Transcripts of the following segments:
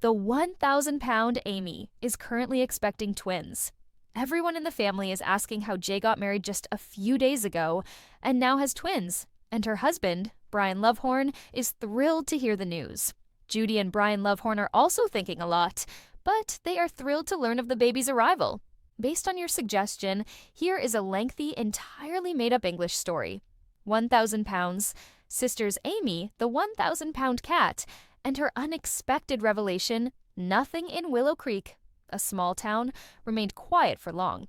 The 1,000-pound Amy is currently expecting twins. Everyone in the family is asking how Jay got married just a few days ago and now has twins, and her husband, Brian Lovehorn, is thrilled to hear the news. Judy and Brian Lovehorn are also thinking a lot, but they are thrilled to learn of the baby's arrival. Based on your suggestion, here is a lengthy, entirely made-up English story. 1,000 pounds, sisters Amy, the 1,000-pound cat, and her unexpected revelation, nothing in Willow Creek, a small town, remained quiet for long.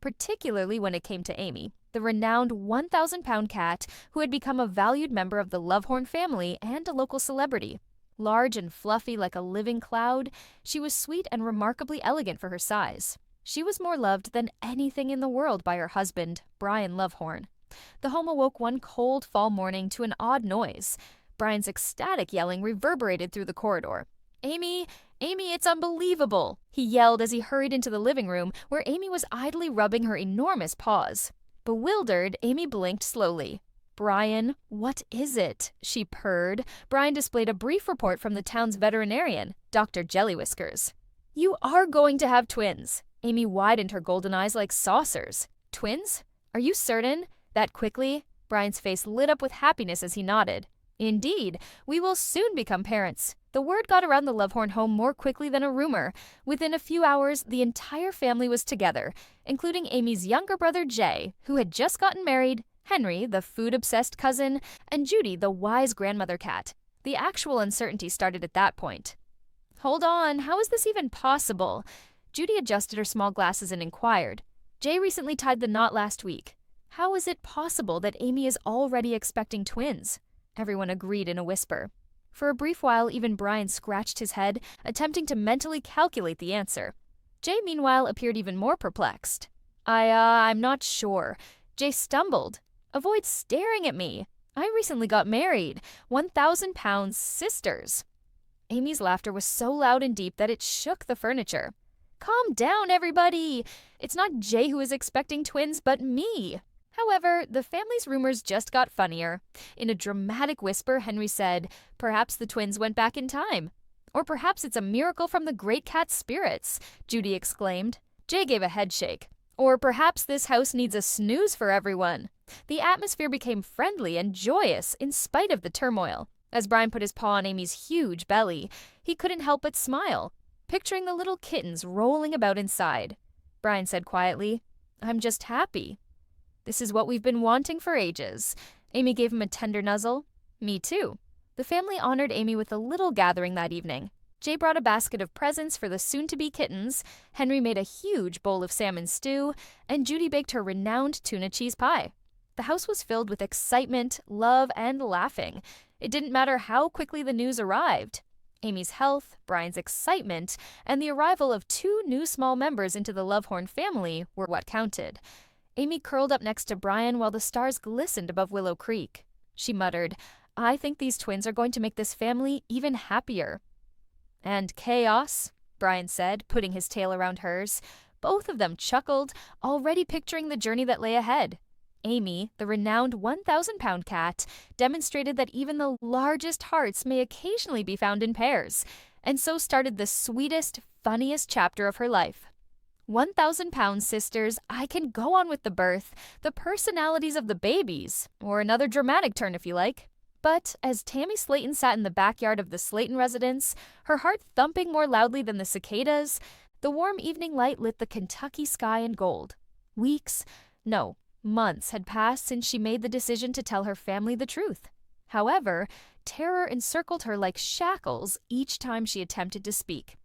Particularly when it came to Amy, the renowned 1,000-pound cat who had become a valued member of the Lovehorn family and a local celebrity. Large and fluffy like a living cloud, she was sweet and remarkably elegant for her size. She was more loved than anything in the world by her husband, Brian Lovehorn. The home awoke one cold fall morning to an odd noise. Brian's ecstatic yelling reverberated through the corridor. "Amy, Amy, it's unbelievable!" he yelled as he hurried into the living room where Amy was idly rubbing her enormous paws. Bewildered, Amy blinked slowly. "Brian, what is it?" she purred. Brian displayed a brief report from the town's veterinarian, Dr. Jellywhiskers. "You are going to have twins." Amy widened her golden eyes like saucers. "Twins? Are you certain?" That quickly, Brian's face lit up with happiness as he nodded. "Indeed, we will soon become parents." The word got around the Lovehorn home more quickly than a rumor. Within a few hours, the entire family was together, including Amy's younger brother Jay, who had just gotten married, Henry, the food-obsessed cousin, and Judy, the wise grandmother cat. The actual uncertainty started at that point. "Hold on, how is this even possible?" Judy adjusted her small glasses and inquired. "Jay recently tied the knot last week. How is it possible that Amy is already expecting twins?" Everyone agreed in a whisper. For a brief while, even Brian scratched his head, attempting to mentally calculate the answer. Jay, meanwhile, appeared even more perplexed. I'm not sure." Jay stumbled. "Avoid staring at me. I recently got married. 1,000 pounds sisters." Amy's laughter was so loud and deep that it shook the furniture. "Calm down, everybody. It's not Jay who is expecting twins, but me." However, the family's rumors just got funnier. In a dramatic whisper, Henry said, "Perhaps the twins went back in time." "Or perhaps it's a miracle from the great cat's spirits," Judy exclaimed. Jay gave a headshake. "Or perhaps this house needs a snooze for everyone." The atmosphere became friendly and joyous in spite of the turmoil. As Brian put his paw on Amy's huge belly, he couldn't help but smile, picturing the little kittens rolling about inside. Brian said quietly, "I'm just happy." "This is what we've been wanting for ages." Amy gave him a tender nuzzle. "Me too." The family honored Amy with a little gathering that evening. Jay brought a basket of presents for the soon-to-be kittens, Henry made a huge bowl of salmon stew, and Judy baked her renowned tuna cheese pie. The house was filled with excitement, love, and laughing. It didn't matter how quickly the news arrived. Amy's health, Brian's excitement, and the arrival of 2 new small members into the Lovehorn family were what counted. Amy curled up next to Brian while the stars glistened above Willow Creek. She muttered, "I think these twins are going to make this family even happier." "And chaos," Brian said, putting his tail around hers. Both of them chuckled, already picturing the journey that lay ahead. Amy, the renowned 1,000-pound cat, demonstrated that even the largest hearts may occasionally be found in pairs, and so started the sweetest, funniest chapter of her life. 1,000-pound sisters, I can go on with the birth, the personalities of the babies, or another dramatic turn if you like. But as Tammy Slayton sat in the backyard of the Slayton residence, her heart thumping more loudly than the cicadas, the warm evening light lit the Kentucky sky in gold. Months had passed since she made the decision to tell her family the truth. However, terror encircled her like shackles each time she attempted to speak.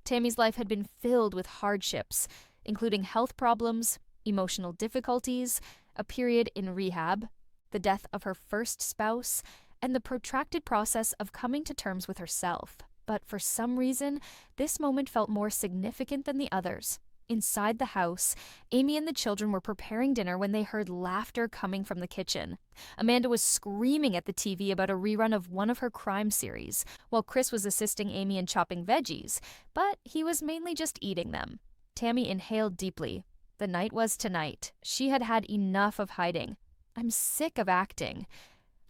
Tammy's life had been filled with hardships, including health problems, emotional difficulties, a period in rehab, the death of her first spouse, and the protracted process of coming to terms with herself. But for some reason, this moment felt more significant than the others. Inside the house, Amy and the children were preparing dinner when they heard laughter coming from the kitchen. Amanda was screaming at the TV about a rerun of one of her crime series, while Chris was assisting Amy in chopping veggies, but he was mainly just eating them. Tammy inhaled deeply. The night was tonight. She had had enough of hiding. "I'm sick of acting."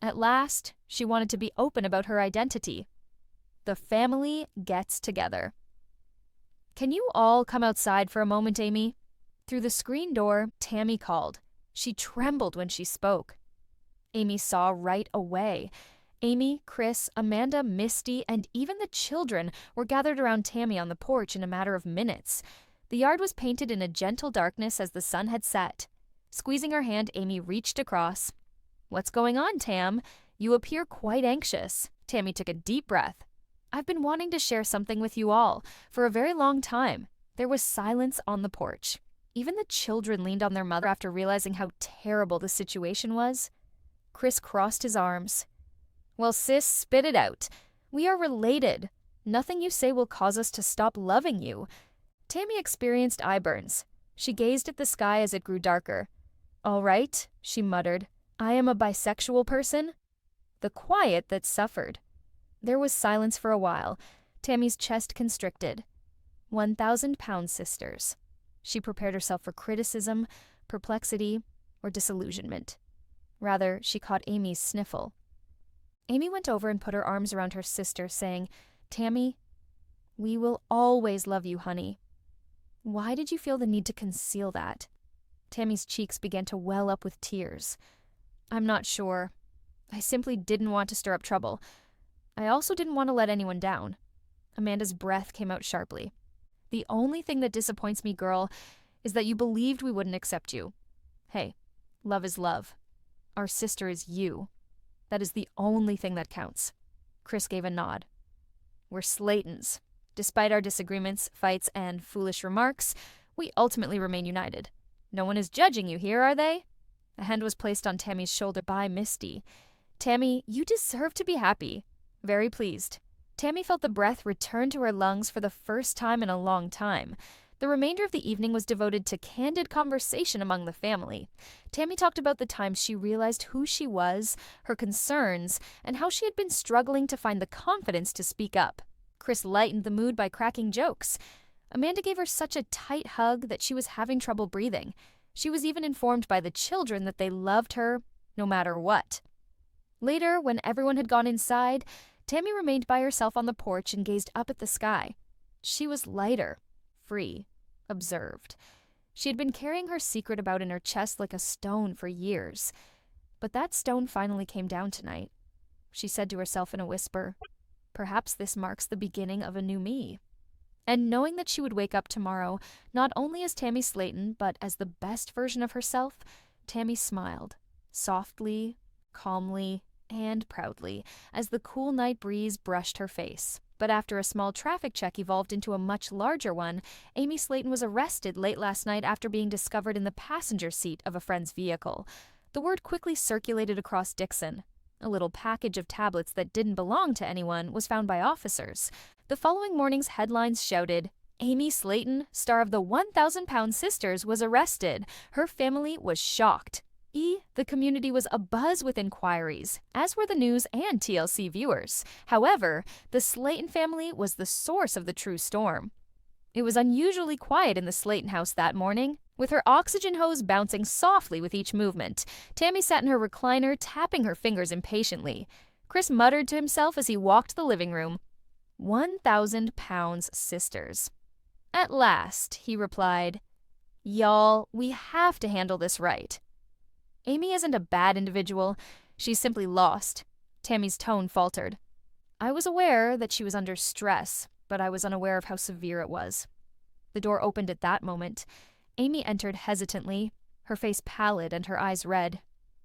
At last, she wanted to be open about her identity. The family gets together. Can you all come outside for a moment, Amy? Through the screen door, Tammy called. She trembled when she spoke. Amy saw right away. Amy, Chris, Amanda, Misty, and even the children were gathered around Tammy on the porch in a matter of minutes. The yard was painted in a gentle darkness as the sun had set. Squeezing her hand, Amy reached across. "What's going on, Tam? You appear quite anxious." Tammy took a deep breath. "I've been wanting to share something with you all for a very long time." There was silence on the porch. Even the children leaned on their mother after realizing how terrible the situation was. Chris crossed his arms. "Well, sis, spit it out. We are related. Nothing you say will cause us to stop loving you." Tammy experienced eye burns. She gazed at the sky as it grew darker. "All right," she muttered. "I am a bisexual person." The quiet that suffered. There was silence for a while. Tammy's chest constricted. 1,000-pound sisters. She prepared herself for criticism, perplexity, or disillusionment. Rather, she caught Amy's sniffle. Amy went over and put her arms around her sister, saying, "Tammy, we will always love you, honey." Why did you feel the need to conceal that? Tammy's cheeks began to well up with tears. "I'm not sure. I simply didn't want to stir up trouble. I also didn't want to let anyone down." Amanda's breath came out sharply. "The only thing that disappoints me, girl, is that you believed we wouldn't accept you. Hey, love is love. Our sister is you. That is the only thing that counts." Chris gave a nod. "We're Slaytons. Despite our disagreements, fights, and foolish remarks, we ultimately remain united. No one is judging you here, are they?" A hand was placed on Tammy's shoulder by Misty. "Tammy, you deserve to be happy." "Very pleased." Tammy felt the breath return to her lungs for the first time in a long time. The remainder of the evening was devoted to candid conversation among the family. Tammy talked about the times she realized who she was, her concerns, and how she had been struggling to find the confidence to speak up. Chris lightened the mood by cracking jokes. Amanda gave her such a tight hug that she was having trouble breathing. She was even informed by the children that they loved her no matter what. Later, when everyone had gone inside, Tammy remained by herself on the porch and gazed up at the sky. She was lighter, free, observed. She had been carrying her secret about in her chest like a stone for years. But that stone finally came down tonight. She said to herself in a whisper, "Perhaps this marks the beginning of a new me." And knowing that she would wake up tomorrow, not only as Tammy Slayton, but as the best version of herself, Tammy smiled, softly, calmly, and proudly, as the cool night breeze brushed her face. But after a small traffic check evolved into a much larger one, Amy Slayton was arrested late last night after being discovered in the passenger seat of a friend's vehicle. The word quickly circulated across Dixon. A little package of tablets that didn't belong to anyone was found by officers. The following morning's headlines shouted, "Amy Slayton, star of the 1,000-pound sisters, was arrested. Her family was shocked." The community was abuzz with inquiries, as were the news and TLC viewers. However, the Slayton family was the source of the true storm. It was unusually quiet in the Slayton house that morning. With her oxygen hose bouncing softly with each movement, Tammy sat in her recliner, tapping her fingers impatiently. Chris muttered to himself as he walked the living room. 1,000-pound sisters. "At last," he replied. "Y'all, we have to handle this right." Amy isn't a bad individual. She's simply lost. Tammy's tone faltered. "I was aware that she was under stress, but I was unaware of how severe it was." The door opened at that moment. Amy entered hesitantly, her face pallid and her eyes red.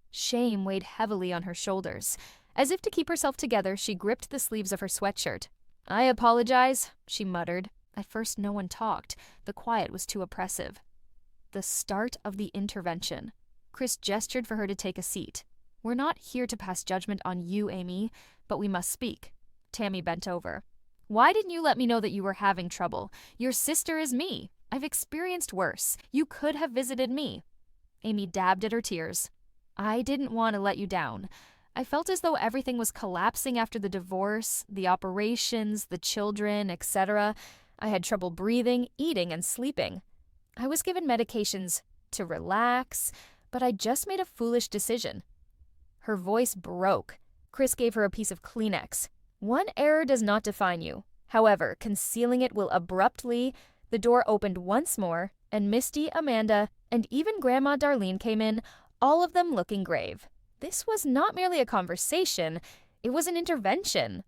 Shame weighed heavily on her shoulders. As if to keep herself together, she gripped the sleeves of her sweatshirt. "I apologize," she muttered. At first no one talked. The quiet was too oppressive. The start of the intervention. Chris gestured for her to take a seat. "We're not here to pass judgment on you, Amy, but we must speak." Tammy bent over. "Why didn't you let me know that you were having trouble? Your sister is me. I've experienced worse. You could have visited me." Amy dabbed at her tears. "I didn't want to let you down. I felt as though everything was collapsing after the divorce, the operations, the children, etc. I had trouble breathing, eating, and sleeping. I was given medications to relax, but I just made a foolish decision." Her voice broke. Chris gave her a piece of Kleenex. One error does not define you. However, concealing it will abruptly. The door opened once more, and Misty, Amanda, and even Grandma Darlene came in, all of them looking grave. This was not merely a conversation, it was an intervention.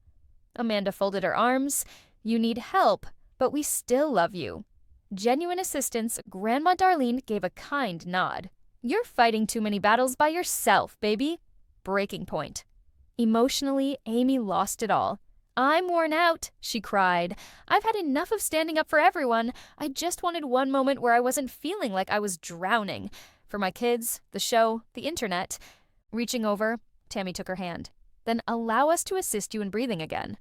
Amanda folded her arms. You need help, but we still love you. Genuine assistance, Grandma Darlene gave a kind nod. You're fighting too many battles by yourself, baby. Breaking point. Emotionally, Amy lost it all. I'm worn out, she cried. I've had enough of standing up for everyone. I just wanted one moment where I wasn't feeling like I was drowning. For my kids, the show, the internet. Reaching over, Tammy took her hand. Then allow us to assist you in breathing again.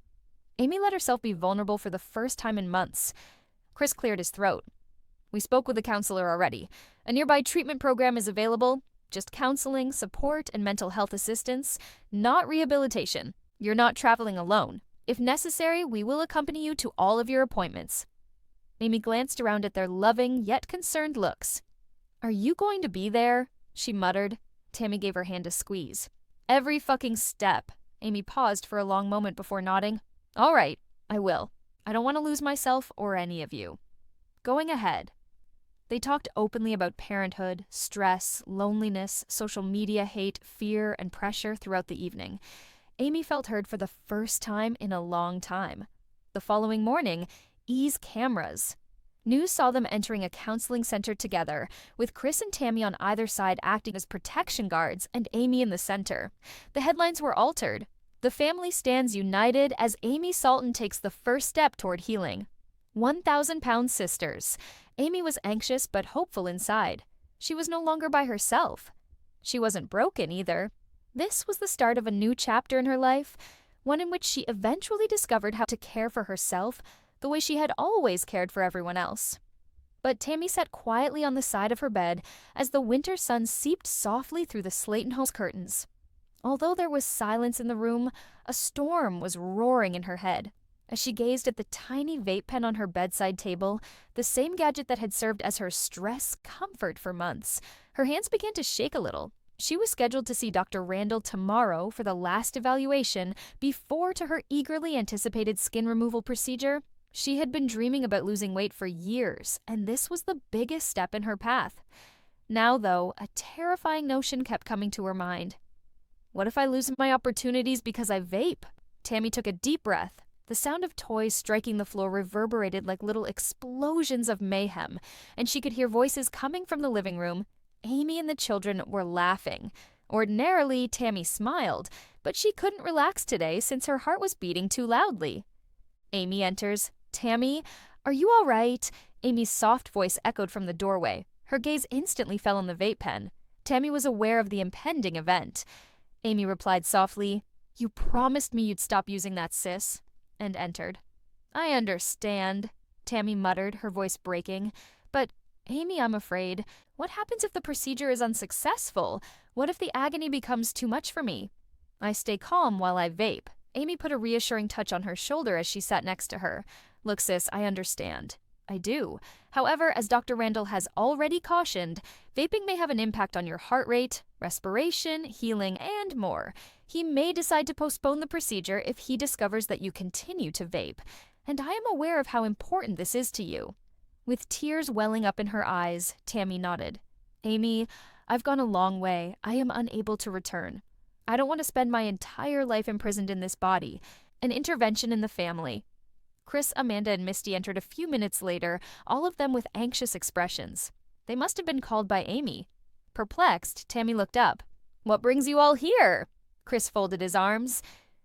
Amy let herself be vulnerable for the first time in months. Chris cleared his throat. We spoke with the counselor already. A nearby treatment program is available. Just counseling, support, and mental health assistance, not rehabilitation. You're not traveling alone. If necessary, we will accompany you to all of your appointments. Amy glanced around at their loving yet concerned looks. Are you going to be there? She muttered. Tammy gave her hand a squeeze. Every fucking step. Amy paused for a long moment before nodding. All right, I will. I don't want to lose myself or any of you. Going ahead. They talked openly about parenthood, stress, loneliness, social media hate, fear, and pressure throughout the evening. Amy felt heard for the first time in a long time. The following morning, ease cameras. News saw them entering a counseling center together, with Chris and Tammy on either side acting as protection guards and Amy in the center. The headlines were altered. The family stands united as Amy Salton takes the first step toward healing. 1,000-pound sisters. Amy was anxious but hopeful inside. She was no longer by herself. She wasn't broken either. This was the start of a new chapter in her life, one in which she eventually discovered how to care for herself the way she had always cared for everyone else. But Tammy sat quietly on the side of her bed as the winter sun seeped softly through the Slayton home's curtains. Although there was silence in the room, a storm was roaring in her head. As she gazed at the tiny vape pen on her bedside table, the same gadget that had served as her stress comfort for months, her hands began to shake a little. She was scheduled to see Dr. Randall tomorrow for the last evaluation before to her eagerly anticipated skin removal procedure. She had been dreaming about losing weight for years, and this was the biggest step in her path. Now, though, a terrifying notion kept coming to her mind. What if I lose my opportunities because I vape? Tammy took a deep breath. The sound of toys striking the floor reverberated like little explosions of mayhem, and she could hear voices coming from the living room. Amy and the children were laughing. Ordinarily, Tammy smiled, but she couldn't relax today since her heart was beating too loudly. Amy enters. Tammy, are you all right? Amy's soft voice echoed from the doorway. Her gaze instantly fell on the vape pen. Tammy was aware of the impending event. Amy replied softly, You promised me you'd stop using that, sis, and entered. I understand, Tammy muttered, her voice breaking. But, Amy, I'm afraid. What happens if the procedure is unsuccessful? What if the agony becomes too much for me? I stay calm while I vape. Amy put a reassuring touch on her shoulder as she sat next to her. Look, sis, I understand. I do. However, as Dr. Randall has already cautioned, vaping may have an impact on your heart rate, respiration, healing, and more. He may decide to postpone the procedure if he discovers that you continue to vape, and I am aware of how important this is to you. With tears welling up in her eyes, Tammy nodded. Amy, I've gone a long way. I am unable to return. I don't want to spend my entire life imprisoned in this body. An intervention in the family. Chris, Amanda, and Misty entered a few minutes later, all of them with anxious expressions. They must have been called by Amy. Perplexed, Tammy looked up. What brings you all here? Chris folded his arms.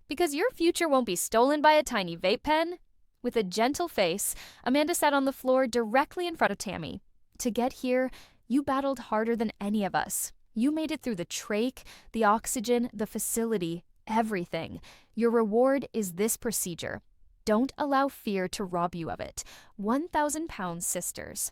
Because your future won't be stolen by a tiny vape pen? With a gentle face, Amanda sat on the floor directly in front of Tammy. To get here, you battled harder than any of us. You made it through the trach, the oxygen, the facility, everything. Your reward is this procedure. Don't allow fear to rob you of it. 1,000-pound sisters.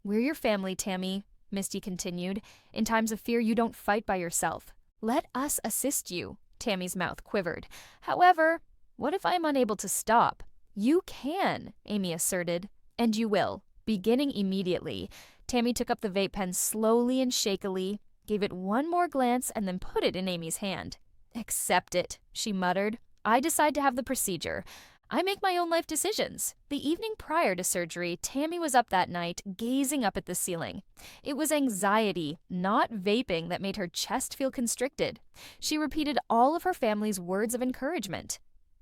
We're your family, Tammy, Misty continued. In times of fear, you don't fight by yourself. Let us assist you. Tammy's mouth quivered. However, what if I'm unable to stop? You can, Amy asserted. And you will, beginning immediately. Tammy took up the vape pen slowly and shakily, gave it one more glance, and then put it in Amy's hand. Accept it, she muttered. I decide to have the procedure. I make my own life decisions. The evening prior to surgery, Tammy was up that night, gazing up at the ceiling. It was anxiety, not vaping, that made her chest feel constricted. She repeated all of her family's words of encouragement.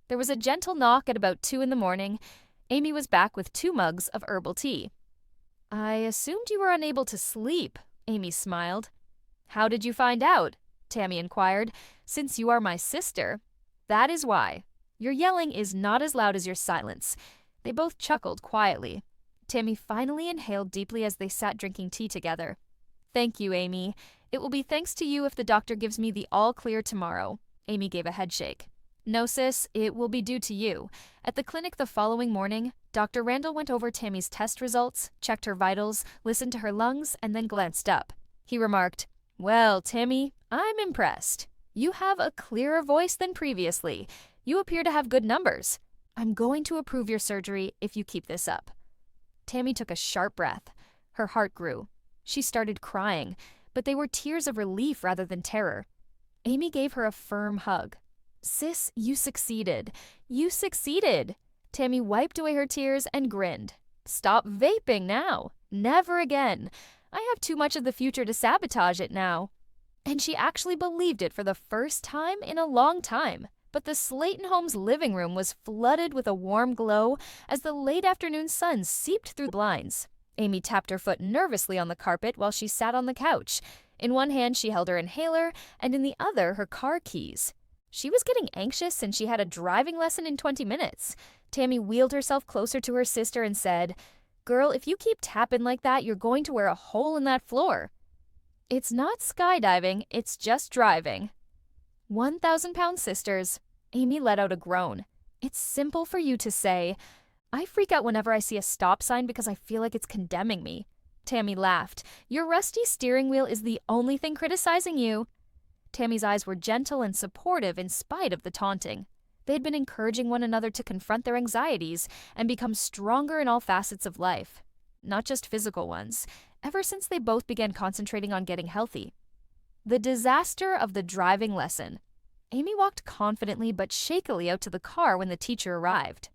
There was a gentle knock at about 2 in the morning. Amy was back with 2 mugs of herbal tea. I assumed you were unable to sleep, Amy smiled. How did you find out? Tammy inquired. Since you are my sister. That is why. Your yelling is not as loud as your silence. They both chuckled quietly. Tammy finally inhaled deeply as they sat drinking tea together. Thank you, Amy. It will be thanks to you if the doctor gives me the all clear tomorrow. Amy gave a headshake. No, sis, it will be due to you. At the clinic the following morning, Dr. Randall went over Tammy's test results, checked her vitals, listened to her lungs, and then glanced up. He remarked, Well, Tammy, I'm impressed. You have a clearer voice than previously. You appear to have good numbers. I'm going to approve your surgery if you keep this up. Tammy took a sharp breath. Her heart grew. She started crying, but they were tears of relief rather than terror. Amy gave her a firm hug. Sis, you succeeded. You succeeded. Tammy wiped away her tears and grinned. Stop vaping now. Never again. I have too much of the future to sabotage it now. And she actually believed it for the first time in a long time. But the Slayton home's living room was flooded with a warm glow as the late afternoon sun seeped through the blinds. Amy tapped her foot nervously on the carpet while she sat on the couch. In one hand she held her inhaler, and in the other her car keys. She was getting anxious since she had a driving lesson in 20 minutes. Tammy wheeled herself closer to her sister and said, Girl, if you keep tapping like that, you're going to wear a hole in that floor. It's not skydiving, it's just driving. 1,000-pound sisters. Amy let out a groan. It's simple for you to say. I freak out whenever I see a stop sign because I feel like it's condemning me. Tammy laughed. Your rusty steering wheel is the only thing criticizing you. Tammy's eyes were gentle and supportive in spite of the taunting. They had been encouraging one another to confront their anxieties and become stronger in all facets of life, not just physical ones, ever since they both began concentrating on getting healthy. The disaster of the driving lesson. Amy walked confidently but shakily out to the car when the teacher arrived.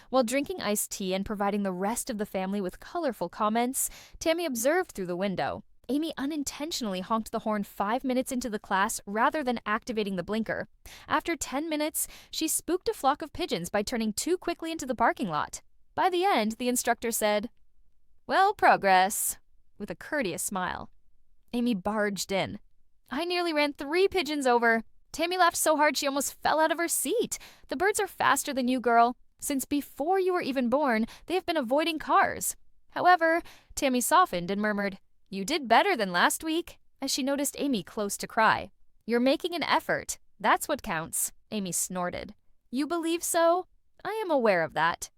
While drinking iced tea and providing the rest of the family with colorful comments, Tammy observed through the window. Amy unintentionally honked the horn 5 minutes into the class rather than activating the blinker. After 10 minutes, she spooked a flock of pigeons by turning too quickly into the parking lot. By the end, the instructor said, Well, progress, with a courteous smile. Amy barged in. I nearly ran 3 pigeons over. Tammy laughed so hard she almost fell out of her seat. The birds are faster than you, girl. Since before you were even born, they have been avoiding cars. However, Tammy softened and murmured, You did better than last week, as she noticed Amy close to cry. You're making an effort. That's what counts, Amy snorted. You believe so? I am aware of that.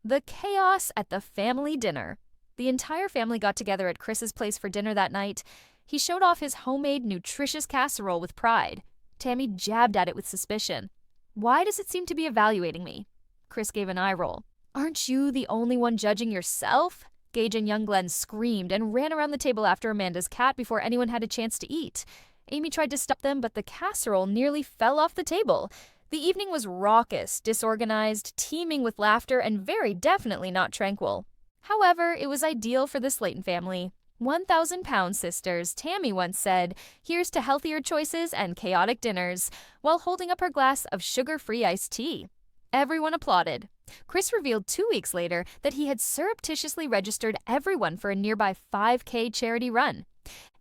The chaos at the family dinner. The entire family got together at Chris's place for dinner that night. He showed off his homemade, nutritious casserole with pride. Tammy jabbed at it with suspicion. Why does it seem to be evaluating me? Chris gave an eye roll. Aren't you the only one judging yourself? Gage and young Glenn screamed and ran around the table after Amanda's cat before anyone had a chance to eat. Amy tried to stop them, but the casserole nearly fell off the table. The evening was raucous, disorganized, teeming with laughter, and very definitely not tranquil. However, it was ideal for the Slayton family. 1,000-pound sisters, Tammy once said, here's to healthier choices and chaotic dinners, while holding up her glass of sugar-free iced tea. Everyone applauded. Chris revealed 2 weeks later that he had surreptitiously registered everyone for a nearby 5K charity run.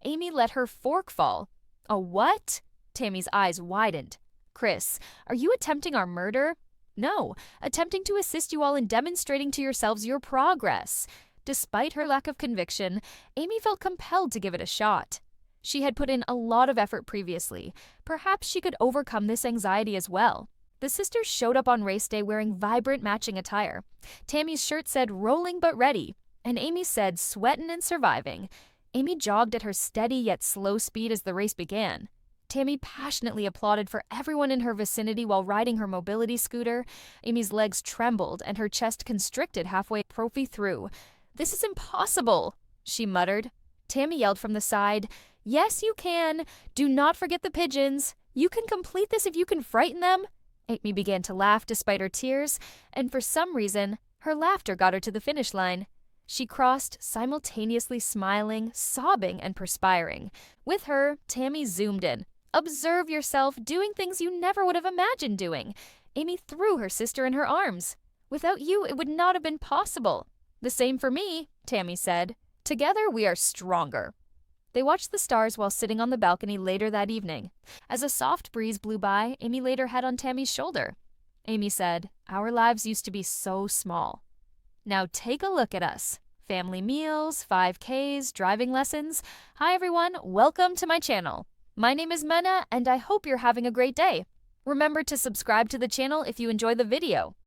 Amy let her fork fall. A what? Tammy's eyes widened. Chris, are you attempting our murder? No, attempting to assist you all in demonstrating to yourselves your progress. Despite her lack of conviction, Amy felt compelled to give it a shot. She had put in a lot of effort previously. Perhaps she could overcome this anxiety as well. The sisters showed up on race day wearing vibrant matching attire. Tammy's shirt said rolling but ready, and Amy's said sweatin' and surviving. Amy jogged at her steady yet slow speed as the race began. Tammy passionately applauded for everyone in her vicinity while riding her mobility scooter. Amy's legs trembled and her chest constricted halfway trophy through. This is impossible, she muttered. Tammy yelled from the side, Yes, you can. Do not forget the pigeons. You can complete this if you can frighten them. Amy began to laugh despite her tears, and for some reason, her laughter got her to the finish line. She crossed, simultaneously smiling, sobbing, and perspiring. With her, Tammy zoomed in. Observe yourself doing things you never would have imagined doing. Amy threw her sister in her arms. Without you, it would not have been possible. The same for me, Tammy said. Together, we are stronger. They watched the stars while sitting on the balcony later that evening. As a soft breeze blew by, Amy laid her head on Tammy's shoulder. Amy said, "Our lives used to be so small. Now take a look at us. Family meals, 5Ks, driving lessons. Hi everyone, welcome to my channel. My name is Mena and I hope you're having a great day. Remember to subscribe to the channel if you enjoy the video.